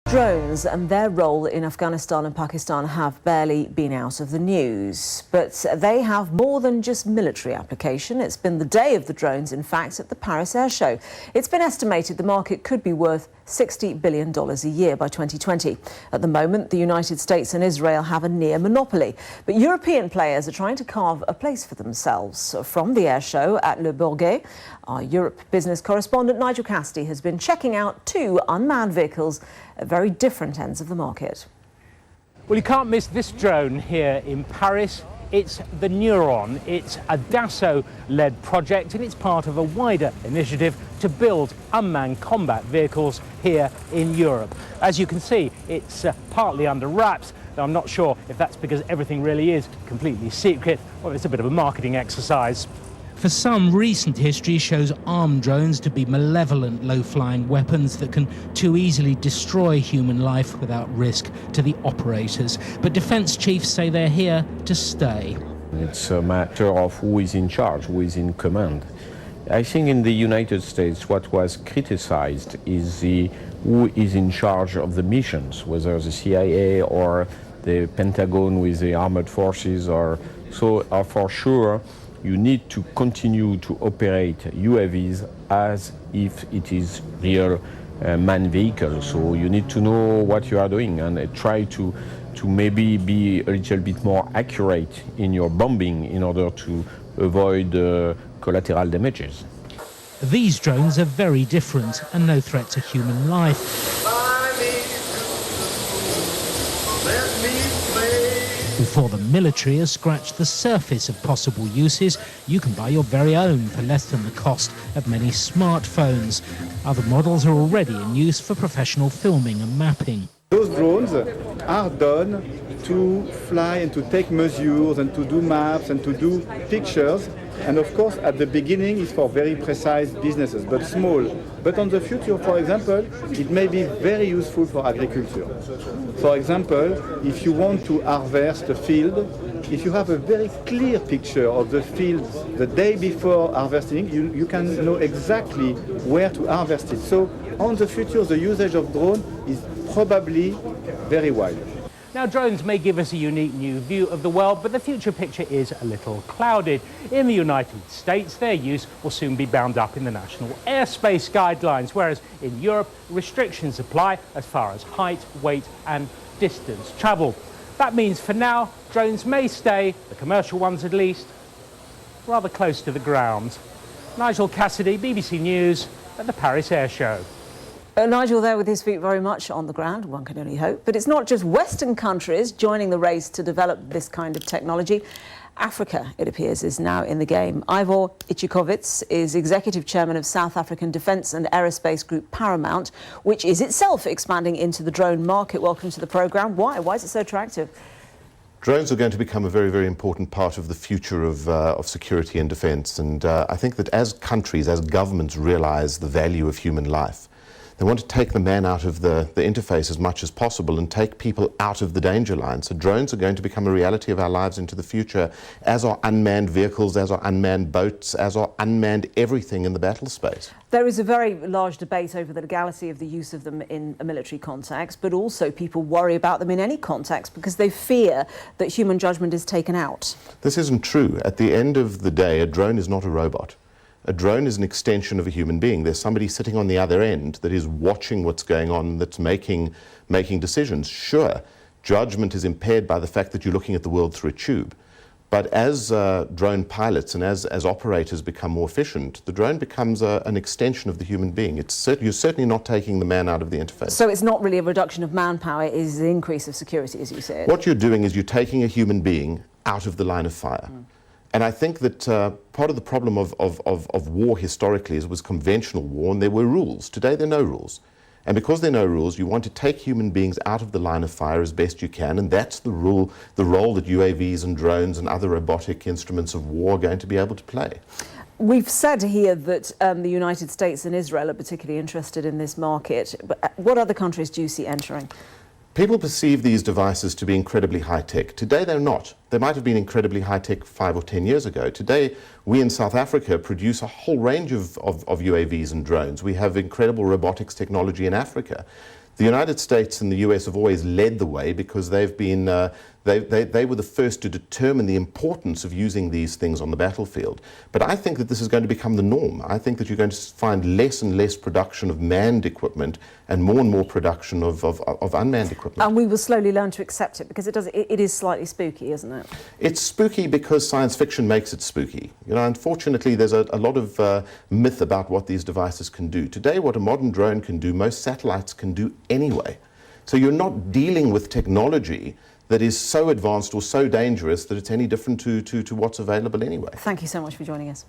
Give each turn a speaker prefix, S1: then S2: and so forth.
S1: Drones and their role in Afghanistan and Pakistan have barely been out of the news. But they have more than just military application. It's been the day of the drones, in fact, at the Paris Air Show. It's been estimated the market could be worth $60 billion a year by 2020. At the moment, the United States and Israel have a near monopoly. But European players are trying to carve a place for themselves. From the air show at Le Bourget, our Europe business correspondent Nigel Cassidy has been checking out two unmanned vehicles at very different ends of the market.
S2: Well, you can't miss this drone here in Paris. It's the Neuron. It's a Dassault-led project, and it's part of a wider initiative to build unmanned combat vehicles here in Europe. As you can see, it's partly under wraps, though I'm not sure if that's because everything really is completely secret or if it's a bit of a marketing exercise. For some, recent history shows armed drones to be malevolent low-flying weapons that can too easily destroy human life without risk to the operators. But defence chiefs say they're here to stay.
S3: It's a matter of who is in charge, who is in command. I think in the United States what was criticized is who is in charge of the missions, whether the CIA or the Pentagon with the armored forces or so. For sure, you need to continue to operate UAVs as if it is real manned vehicle. So you need to know what you are doing and try to maybe be a little bit more accurate in your bombing in order to avoid collateral damages.
S2: These drones are very different and no threat to human life. Before the military has scratched the surface of possible uses, you can buy your very own for less than the cost of many smartphones. Other models are already in use for professional filming and mapping.
S4: Those drones are done to fly and to take measures and to do maps and to do pictures. And of course, at the beginning, it's for very precise businesses, but small. But on the future, for example, it may be very useful for agriculture. For example, if you want to harvest a field, if you have a very clear picture of the field the day before harvesting, you can know exactly where to harvest it. So on the future, the usage of drone is probably very wide.
S2: Now, drones may give us a unique new view of the world, but the future picture is a little clouded. In the United States, their use will soon be bound up in the national airspace guidelines, whereas in Europe, restrictions apply as far as height, weight and distance travelled. That means for now, drones may stay, the commercial ones at least, rather close to the ground. Nigel Cassidy, BBC News, at the Paris Air Show.
S1: Nigel there with his feet very much on the ground, one can only hope. But it's not just Western countries joining the race to develop this kind of technology. Africa, it appears, is now in the game. Ivor Ichikowitz is executive chairman of South African defence and aerospace group Paramount, which is itself expanding into the drone market. Welcome to the programme. Why? Why is it so attractive?
S5: Drones are going to become a very, very important part of the future of security and defence. And I think that as countries, as governments realise the value of human life, they want to take the man out of the interface as much as possible and take people out of the danger line. So drones are going to become a reality of our lives into the future, as are unmanned vehicles, as are unmanned boats, as are unmanned everything in the battle space.
S1: There is a very large debate over the legality of the use of them in a military context, but also people worry about them in any context because they fear that human judgment is taken out.
S5: This isn't true. At the end of the day, a drone is not a robot. A drone is an extension of a human being. There's somebody sitting on the other end that is watching what's going on, that's making decisions. Sure, judgment is impaired by the fact that you're looking at the world through a tube. But as drone pilots and as operators become more efficient, the drone becomes an extension of the human being. You're certainly not taking the man out of the interface. So
S1: it's not really a reduction of manpower, it is the increase of security, as you said.
S5: What you're doing is you're taking a human being out of the line of fire. And I think that part of the problem of war historically was conventional war, and there were rules. Today there are no rules. And because there are no rules, you want to take human beings out of the line of fire as best you can, and that's the role that UAVs and drones and other robotic instruments of war are going to be able to play.
S1: We've said here that the United States and Israel are particularly interested in this market. But what other countries do you see entering?
S5: People perceive these devices to be incredibly high-tech. Today they're not. They might have been incredibly high-tech 5 or 10 years ago. Today, we in South Africa produce a whole range of UAVs and drones. We have incredible robotics technology in Africa. The United States and the US have always led the way because they've been, they were the first to determine the importance of using these things on the battlefield. But I think that this is going to become the norm. I think that you're going to find less and less production of manned equipment and more production of unmanned equipment.
S1: And we will slowly learn to accept it because it is slightly spooky, isn't it?
S5: It's spooky because science fiction makes it spooky. You know, unfortunately, there's a lot of myth about what these devices can do. Today, what a modern drone can do, most satellites can do anyway. So you're not dealing with technology that is so advanced or so dangerous that it's any different to what's available anyway.
S1: Thank you so much for joining us.